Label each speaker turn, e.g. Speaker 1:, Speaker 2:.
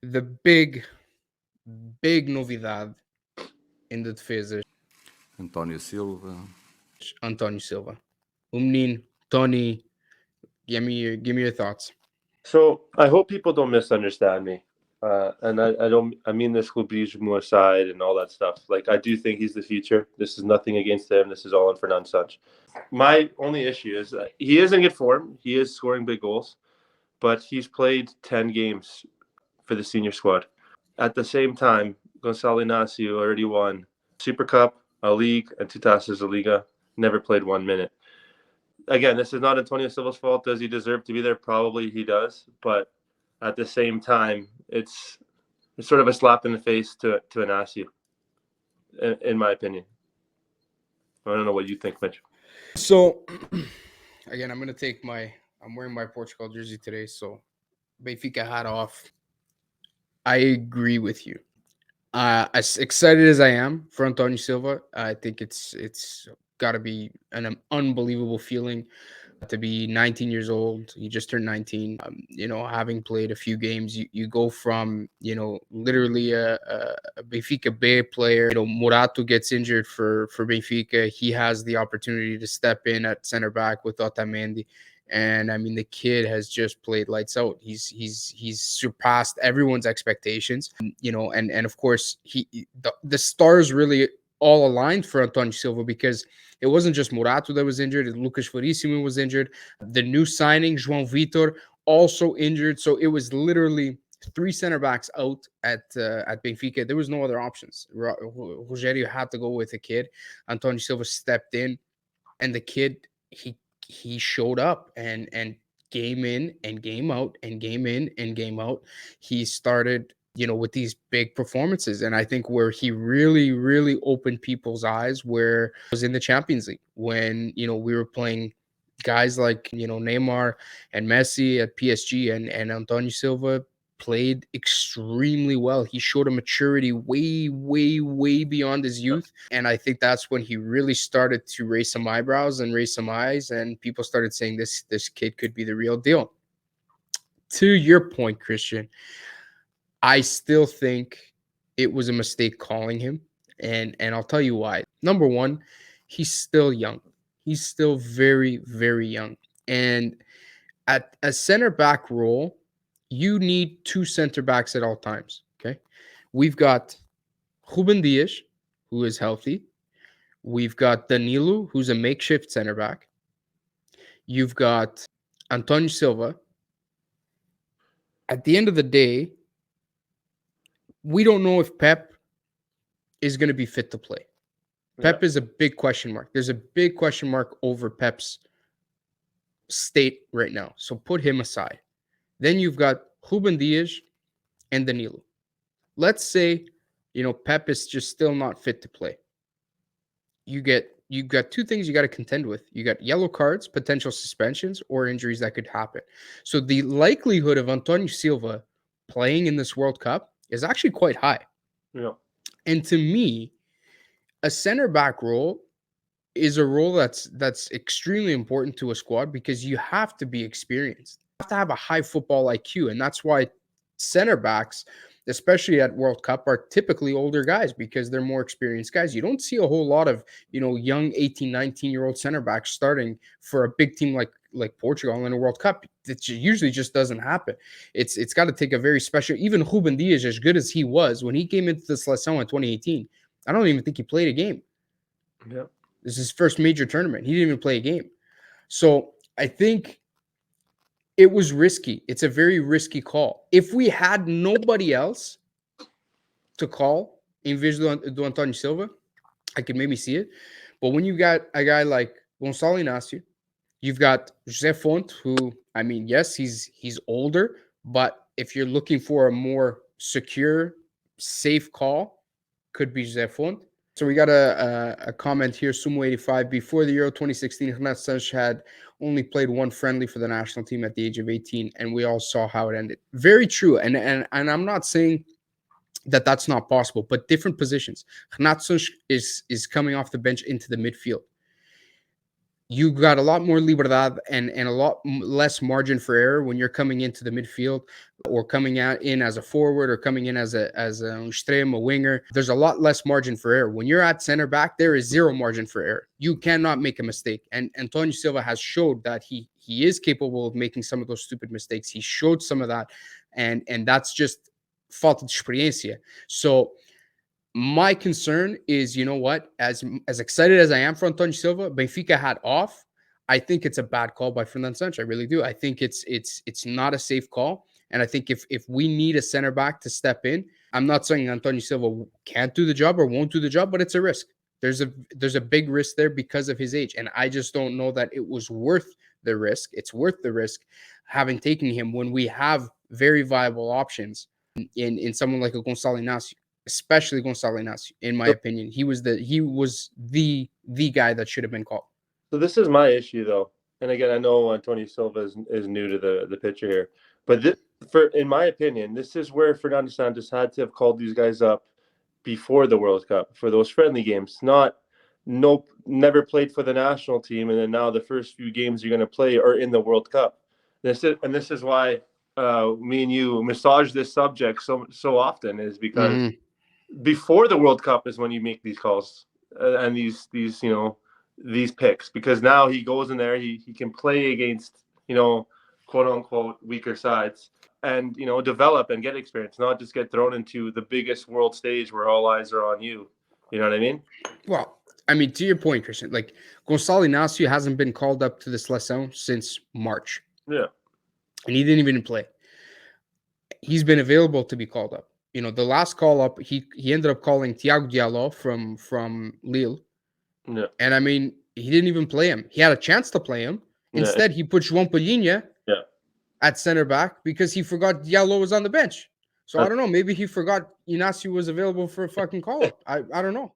Speaker 1: The big novidade em da defesa,
Speaker 2: António Silva.
Speaker 1: António Silva. O menino, Tony, give me your thoughts.
Speaker 3: So I hope people don't misunderstand me. And I mean this clubismo aside and all that stuff. Like, I do think he's the future. This is nothing against him. This is all in Fernand Sanch. My only issue is that he is in good form. He is scoring big goals, but he's played 10 games for the senior squad. At the same time, Gonçalo Inácio already won Super Cup, a league, and two Taças da Liga. Never played 1 minute. Again, this is not Antonio Silva's fault. Does he deserve to be there? Probably he does. But at the same time, it's sort of a slap in the face to Inácio, in my opinion. I don't know what you think, Mitch.
Speaker 1: So, again, I'm wearing my Portugal jersey today, so Benfica hat off. I agree with you. As excited as I am for António Silva, I think it's got to be an unbelievable feeling to be 19 years old. You just turned 19. Having played a few games, you go from literally a Benfica B player. Morato gets injured for Benfica. He has the opportunity to step in at center back with Otamendi. And I mean, the kid has just played lights out. He's surpassed everyone's expectations, and of course the stars really all aligned for António Silva, because it wasn't just Morato that was injured. Lucas Verissimo was injured. The new signing, João Vitor, also injured. So it was literally three center backs out at Benfica. There was no other options. Rogério had to go with a kid. António Silva stepped in, and the kid, he showed up and game in and game out and game in and game out. He started, with these big performances. And I think where he really, really opened people's eyes was in the Champions League, when, we were playing guys like, Neymar and Messi at PSG, and António Silva played extremely well. He showed a maturity way, way, way beyond his youth. And I think that's when he really started to raise some eyebrows and raise some eyes, and people started saying this kid could be the real deal. To your point, Christian, I still think it was a mistake calling him. And I'll tell you why. Number one, he's still young. He's still very, very young. And at a center back role, you need two center backs at all times. Okay. We've got Ruben Dias, who is healthy. We've got Danilo, who's a makeshift center back. You've got António Silva. At the end of the day, we don't know if Pep is going to be fit to play. Pep is a big question mark. There's a big question mark over Pep's state right now. So put him aside. Then you've got Ruben Dias and Danilo. Let's say, Pep is just still not fit to play. You've got two things you got to contend with. You got yellow cards, potential suspensions, or injuries that could happen. So the likelihood of António Silva playing in this World Cup is actually quite high.
Speaker 3: Yeah.
Speaker 1: And to me, a center back role is a role that's extremely important to a squad, because you have to be experienced. You have to have a high football IQ. And that's why center backs, especially at World Cup, are typically older guys, because they're more experienced guys. You don't see a whole lot of, young 18, 19-year-old center backs starting for a big team like Portugal in a World Cup. It usually just doesn't happen. It's got to take a very special, even Ruben Dias, as good as he was, when he came into the Seleção in 2018, I don't even think he played a game.
Speaker 3: Yeah.
Speaker 1: This is his first major tournament. He didn't even play a game. So I think it was risky. It's a very risky call. If we had nobody else to call in vez do António Silva, I could maybe see it. But when you got a guy like Gonçalo Inácio, you've got José Fonte, who, I mean, yes, he's older, but if you're looking for a more secure, safe call, could be José Fonte. So we got a comment here, Sumo85. Before the Euro 2016, Renato Sanches had only played one friendly for the national team at the age of 18, and we all saw how it ended. Very true. And I'm not saying that that's not possible, but different positions. Renato Sanches is coming off the bench into the midfield. you got a lot more libertad and a lot less margin for error when you're coming into the midfield or coming out in as a forward or coming in as a extreme, a winger. There's a lot less margin for error. When you're at center back, there is zero margin for error. You cannot make a mistake. And António Silva has showed that he is capable of making some of those stupid mistakes. He showed some of that, and that's just falta de experiencia. So my concern is, you know what? As excited as I am for António Silva, Benfica had off. I think it's a bad call by Fernando Santos. I really do. I think it's not a safe call. And I think if we need a center back to step in, I'm not saying António Silva can't do the job or won't do the job, but it's a risk. There's a big risk there because of his age. And I just don't know that it was worth the risk. It's worth the risk having taken him when we have very viable options in someone like a Gonçalo Inácio. Especially Gonçalo Inácio, in my opinion. He was the guy that should have been called.
Speaker 3: So this is my issue, though. And again, I know António Silva is new to the picture here. But in my opinion, this is where Fernando Santos had to have called these guys up before the World Cup for those friendly games. Never played for the national team, and then now the first few games you're going to play are in the World Cup. This is why me and you massage this subject so often, is because before the World Cup is when you make these calls and these picks, because now he goes in there, he can play against, quote unquote weaker sides and, develop and get experience, not just get thrown into the biggest world stage where all eyes are on you. You know what I mean?
Speaker 1: Well, I mean, to your point, Christian, like Gonçalo Inácio hasn't been called up to the Seleção since March.
Speaker 3: Yeah.
Speaker 1: And he didn't even play. He's been available to be called up. The last call up, he ended up calling Thiago Diallo from Lille.
Speaker 3: Yeah.
Speaker 1: And I mean, he didn't even play him. He had a chance to play him. Instead, he put João Palhinha at center back because he forgot Diallo was on the bench. So I don't know. Maybe he forgot Inácio was available for a fucking call up. I don't know.